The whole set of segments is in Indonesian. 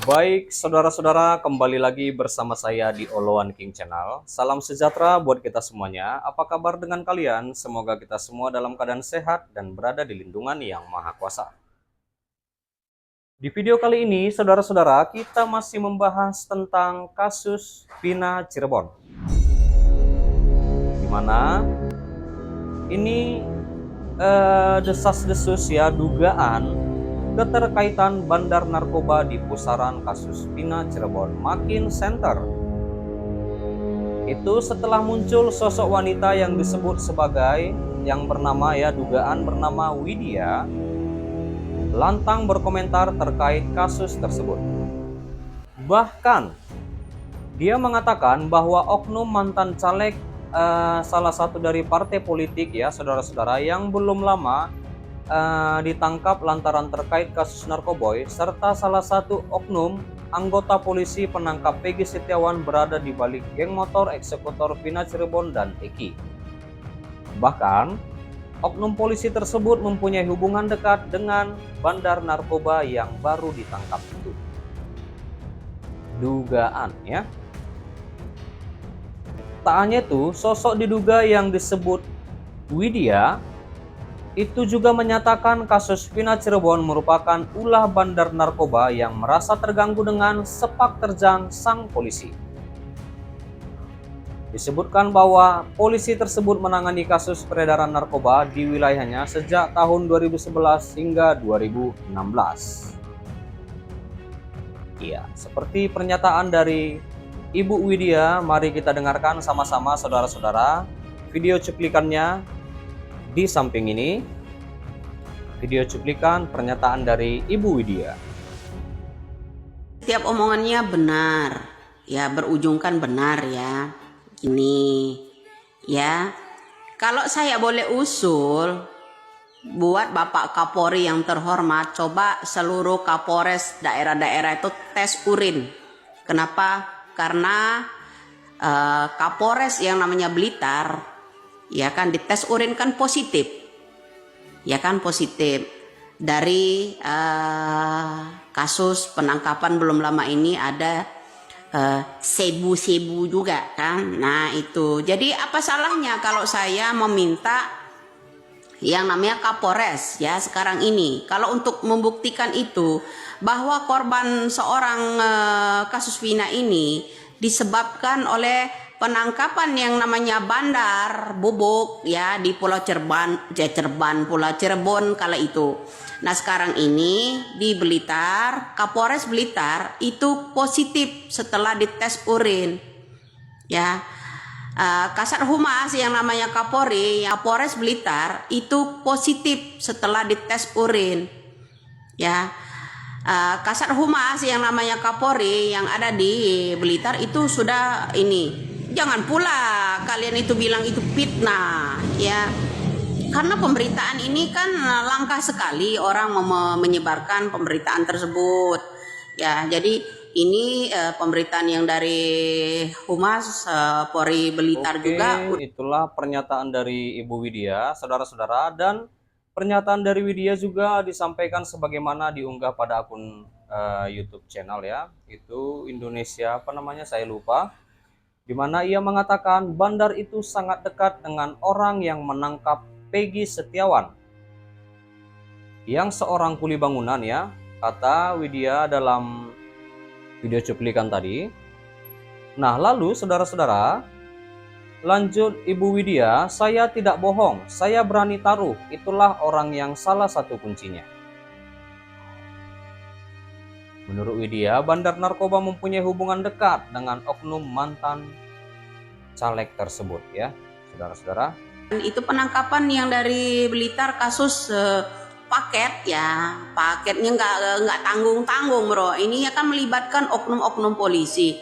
Baik, saudara-saudara, kembali lagi bersama saya di Oloan King Channel. Salam sejahtera buat kita semuanya. Apa kabar dengan kalian? Semoga kita semua dalam keadaan sehat dan berada di lindungan Yang Maha Kuasa. Di video kali ini, saudara-saudara, kita masih membahas tentang kasus Vina Cirebon. Di mana ini desas-desus ya, dugaan keterkaitan bandar narkoba di pusaran kasus Vina Cirebon makin center. Itu setelah muncul sosok wanita yang disebut sebagai yang bernama dugaan bernama Widya lantang berkomentar terkait kasus tersebut. Bahkan dia mengatakan bahwa oknum mantan caleg salah satu dari partai politik ya saudara-saudara yang belum lama ditangkap lantaran terkait kasus narkoboy, serta salah satu oknum anggota polisi penangkap Peggy Setiawan berada di balik geng motor eksekutor Vina Cirebon dan Eki. Bahkan, oknum polisi tersebut mempunyai hubungan dekat dengan bandar narkoba yang baru ditangkap itu. Dugaan ya. Tak hanya itu, sosok diduga yang disebut Widya itu juga menyatakan kasus Vina Cirebon merupakan ulah bandar narkoba yang merasa terganggu dengan sepak terjang sang polisi. Disebutkan bahwa polisi tersebut menangani kasus peredaran narkoba di wilayahnya sejak tahun 2011 hingga 2016. Iya, seperti pernyataan dari Ibu Widya, mari kita dengarkan sama-sama saudara-saudara video cuplikannya. Di samping ini, video cuplikan pernyataan dari Ibu Widya. Setiap omongannya benar, ya berujungkan benar ya. Ini, ya. Kalau saya boleh usul, buat Bapak Kapolri yang terhormat, coba seluruh Kapolres daerah-daerah itu tes urin. Kenapa? Karena Kapolres yang namanya Blitar, ya kan dites urin kan positif, ya kan positif. Dari kasus penangkapan belum lama ini ada sebu-sebu juga kan. Nah itu, jadi apa salahnya kalau saya meminta yang namanya Kapolres ya sekarang ini, kalau untuk membuktikan itu bahwa korban seorang kasus Vina ini disebabkan oleh penangkapan yang namanya bandar bubuk ya di Pulau Pulau Cirebon kala itu. Nah sekarang ini di Blitar, Kapolres Blitar itu positif setelah dites urin ya. Kasat Humas yang namanya Kapolri, Kapolres Blitar itu positif setelah dites urin ya. Kasat Humas yang namanya Kapolri yang ada di Blitar itu sudah ini. Jangan pula kalian itu bilang itu fitnah ya. Karena pemberitaan ini kan langka sekali orang menyebarkan pemberitaan tersebut. Ya, jadi ini pemberitaan yang dari Humas Polri Blitar. Oke, juga. Itulah pernyataan dari Ibu Widya, saudara-saudara, dan pernyataan dari Widya juga disampaikan sebagaimana diunggah pada akun YouTube channel ya. Itu Indonesia apa namanya? Saya lupa. Di mana ia mengatakan bandar itu sangat dekat dengan orang yang menangkap Peggy Setiawan, yang seorang kuli bangunan ya, kata Widya dalam video cuplikan tadi. Nah lalu saudara-saudara, lanjut Ibu Widya, saya tidak bohong, saya berani taruh, itulah orang yang salah satu kuncinya. Menurut Widya, bandar narkoba mempunyai hubungan dekat dengan oknum mantan caleg tersebut ya, saudara-saudara. Itu penangkapan yang dari Blitar kasus paket ya, paketnya nggak tanggung-tanggung bro. Ini akan melibatkan oknum-oknum polisi.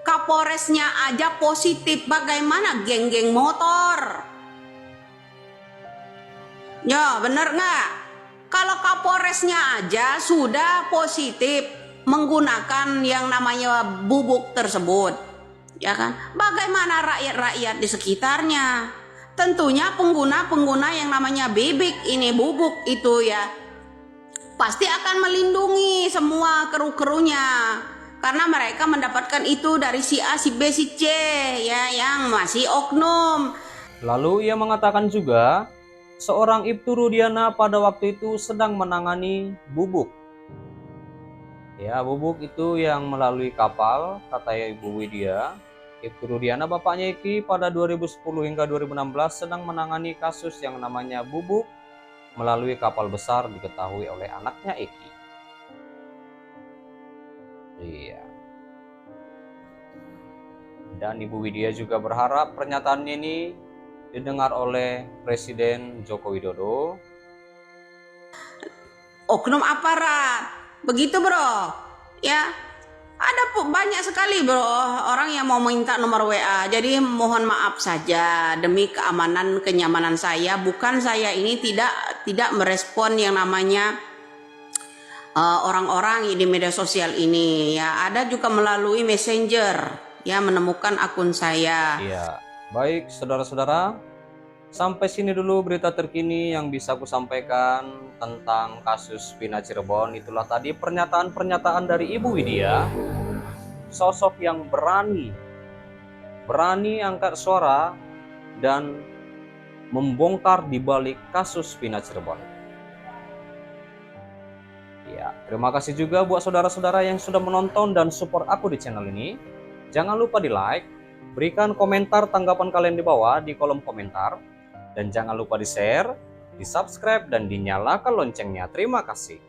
Kapolresnya aja positif, bagaimana geng-geng motor? Ya bener nggak? Kalau Kapolresnya aja sudah positif menggunakan yang namanya bubuk tersebut, ya kan? Bagaimana rakyat-rakyat di sekitarnya? Tentunya pengguna yang namanya bebek ini bubuk itu ya. pasti akan melindungi semua kru-krunya, karena mereka mendapatkan itu dari si A, si B, si C ya, yang masih oknum. Lalu ia mengatakan juga, seorang Ibtu Rudiana pada waktu itu sedang menangani bubuk. Ya, bubuk itu yang melalui kapal, kata Ibu Widya. Ibtu Rudiana bapaknya Eki pada 2010 hingga 2016 sedang menangani kasus yang namanya bubuk melalui kapal besar diketahui oleh anaknya Eki. Iya. Dan Ibu Widya juga berharap pernyataan ini didengar oleh Presiden Joko Widodo. Oknum aparat, begitu bro, ya. Ada banyak sekali bro orang yang mau minta nomor WA. Jadi mohon maaf saja demi keamanan kenyamanan saya. Bukan saya ini tidak merespon yang namanya orang-orang di media sosial ini ya. Ada juga melalui messenger ya menemukan akun saya. Iya, baik saudara-saudara, sampai sini dulu berita terkini yang bisa aku sampaikan tentang kasus Vina Cirebon. Itulah tadi pernyataan-pernyataan dari Ibu Widya, sosok yang berani angkat suara dan membongkar di balik kasus Vina Cirebon. Ya, terima kasih juga buat saudara-saudara yang sudah menonton dan support aku di channel ini. Jangan lupa di like, berikan komentar tanggapan kalian di bawah di kolom komentar, dan jangan lupa di share, di subscribe, dan dinyalakan loncengnya. Terima kasih.